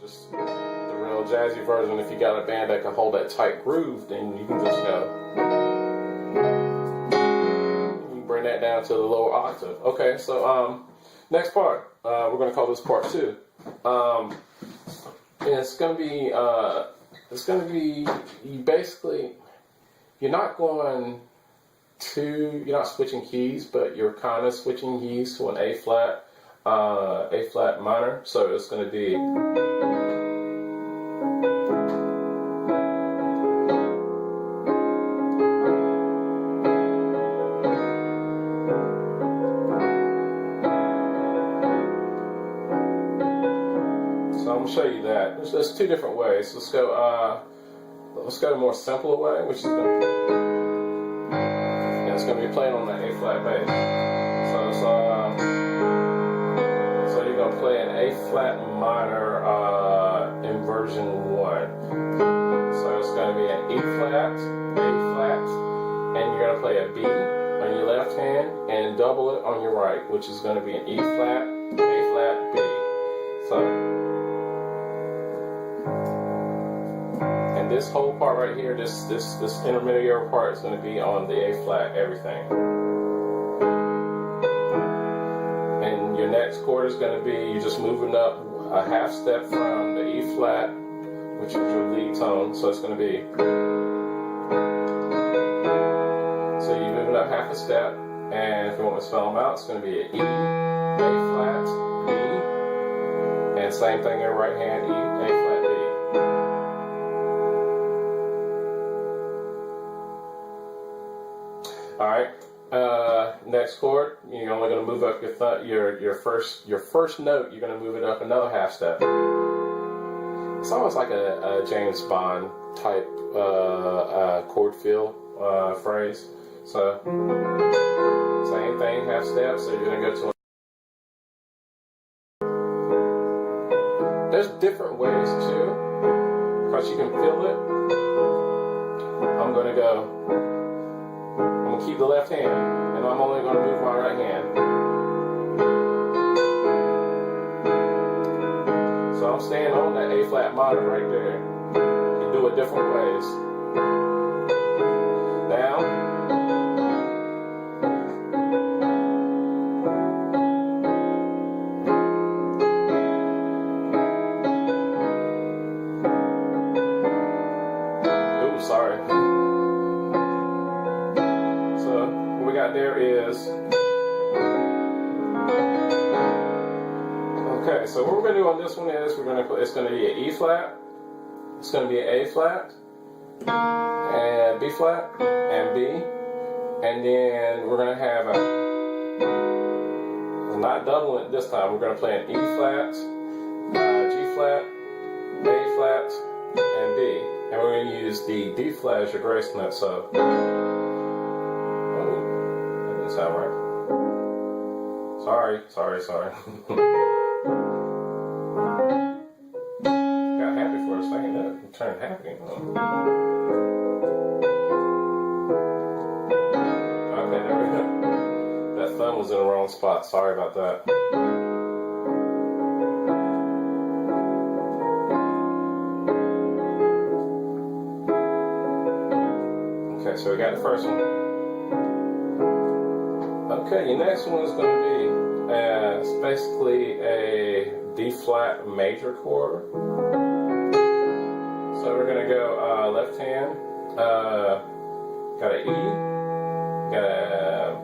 Just the real jazzy version. If you got a band that can hold that tight groove, then you can just go. You can bring that down to the lower octave. Okay, so next part. We're gonna call this part 2. And it's gonna be you're not switching keys, but you're kind of switching keys to an A flat minor. So it's going to be. So I'm going to show you that. There's 2 different ways. Let's go the more simpler way, which is going to. It's going to be playing on the A flat bass. So you're going to play an A flat minor in version 1. So it's going to be an E flat, A flat, and you're going to play a B on your left hand and double it on your right, which is going to be an E flat, A flat, B. And this whole part right here, this intermediate part is going to be on the A flat, everything. And your next chord is going to be, you're just moving up a half step from the E flat, which is your lead tone. So it's going to be, so you're moving up half a step, and if you want to spell them out, it's going to be an E, A flat, B, and same thing in right hand, E, A flat, B. Alright, next chord, you're only going to move up your first note, you're going to move it up another half step. It's almost like a James Bond type chord feel phrase. So, same thing, half step, so you're going to go to. There's different ways too, because you can feel it. I'm going to keep the left hand, and I'm only going to move my right hand. So I'm staying on that A flat minor right there. You do it different ways. Down. Ooh, sorry. There is. Okay, so what we're going to do on this one is it's going to be an E flat, it's going to be an A flat, and B flat, and B, and then we're going to have not doubling it this time, we're going to play an E flat, G flat, A flat, and B, and we're going to use the D flat as your grace note. So. Sound right. Sorry. Got happy for a second, then it turned happy. Okay, there we go. That thumb was in the wrong spot. Sorry about that. Okay, so we got the first one. Okay, your next one is going to be it's basically a D flat major chord. So we're going to go left hand, got an E, got a,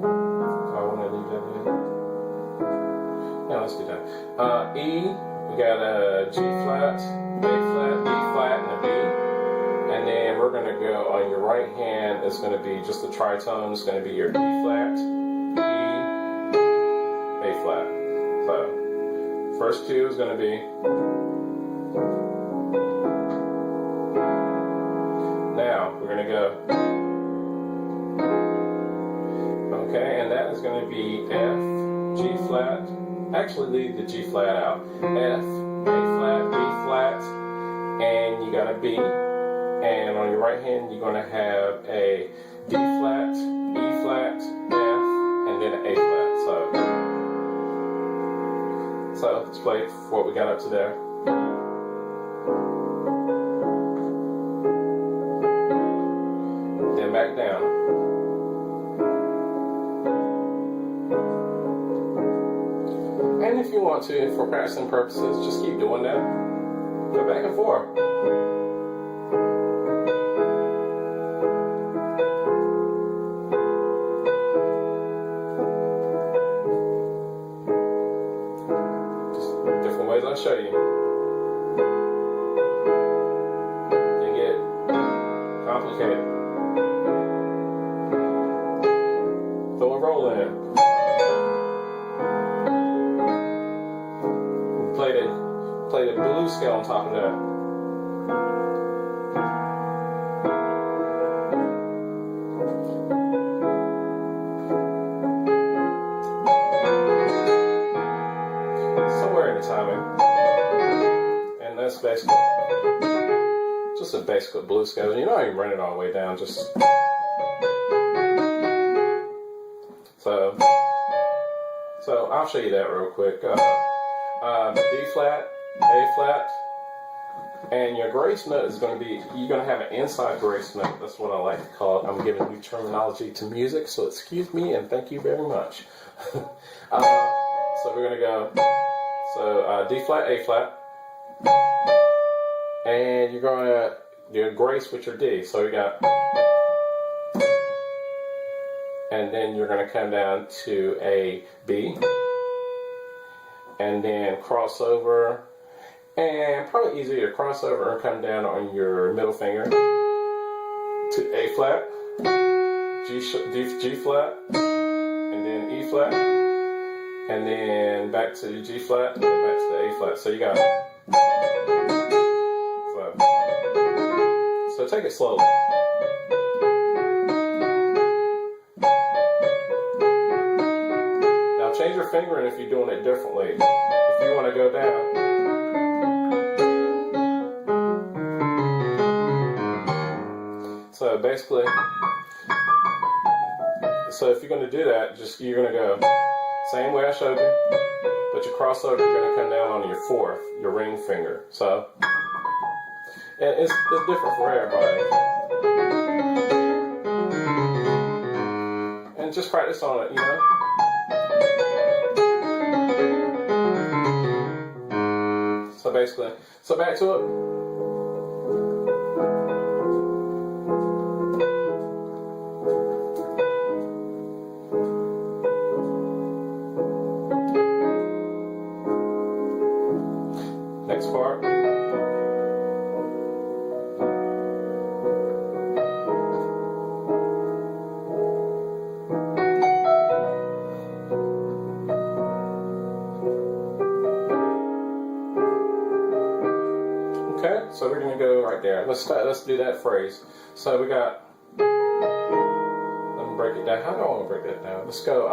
do I want to leave that in? Yeah, let's do that. E, we got a G flat, A flat, B flat, and a B. And then we're going to go on your right hand, it's going to be just the tritone, it's going to be your E flat, E, A flat. So, first 2 is going to be. Now, we're going to go. Okay, and that is going to be F, G flat. Actually, leave the G flat out. F, A flat, B flat, and you got a B. And on your right hand, you're going to have a D flat, E flat, F, and then an A flat. So let's play what we got up to there. Then back down. And if you want to, for practicing purposes, just keep doing that. Go back and forth. Just different ways I'll show you. They get complicated. Throw a roll in. Play the blues scale on top of that. Somewhere in the timing. And that's basically just a basic blues scale. You don't even run it all the way down, just so I'll show you that real quick. D flat, A flat, and your grace note is going to be, you're going to have an inside grace note. That's what I like to call it. I'm giving new terminology to music, so excuse me and thank you very much. So we're going to go, D flat, A flat, and you're going to do grace with your D. So we got, and then you're going to come down to a B, and then cross over, and probably easier to cross over and come down on your middle finger to A flat, G flat, and then E flat, and then back to G flat, and then back to the A flat. So you got it. So take it slowly. Change your fingering if you're doing it differently. If you want to go down. So basically, so if you're going to do that, you're going to go same way I showed you, but your crossover, you're going to come down on your fourth, your ring finger. So, and it's different for everybody. And just practice on it, you know. So basically, so back to it. Next part. Okay, so we're gonna go right there. Let's do that phrase. So we got, let me break it down. How do I want to break that down? Let's go,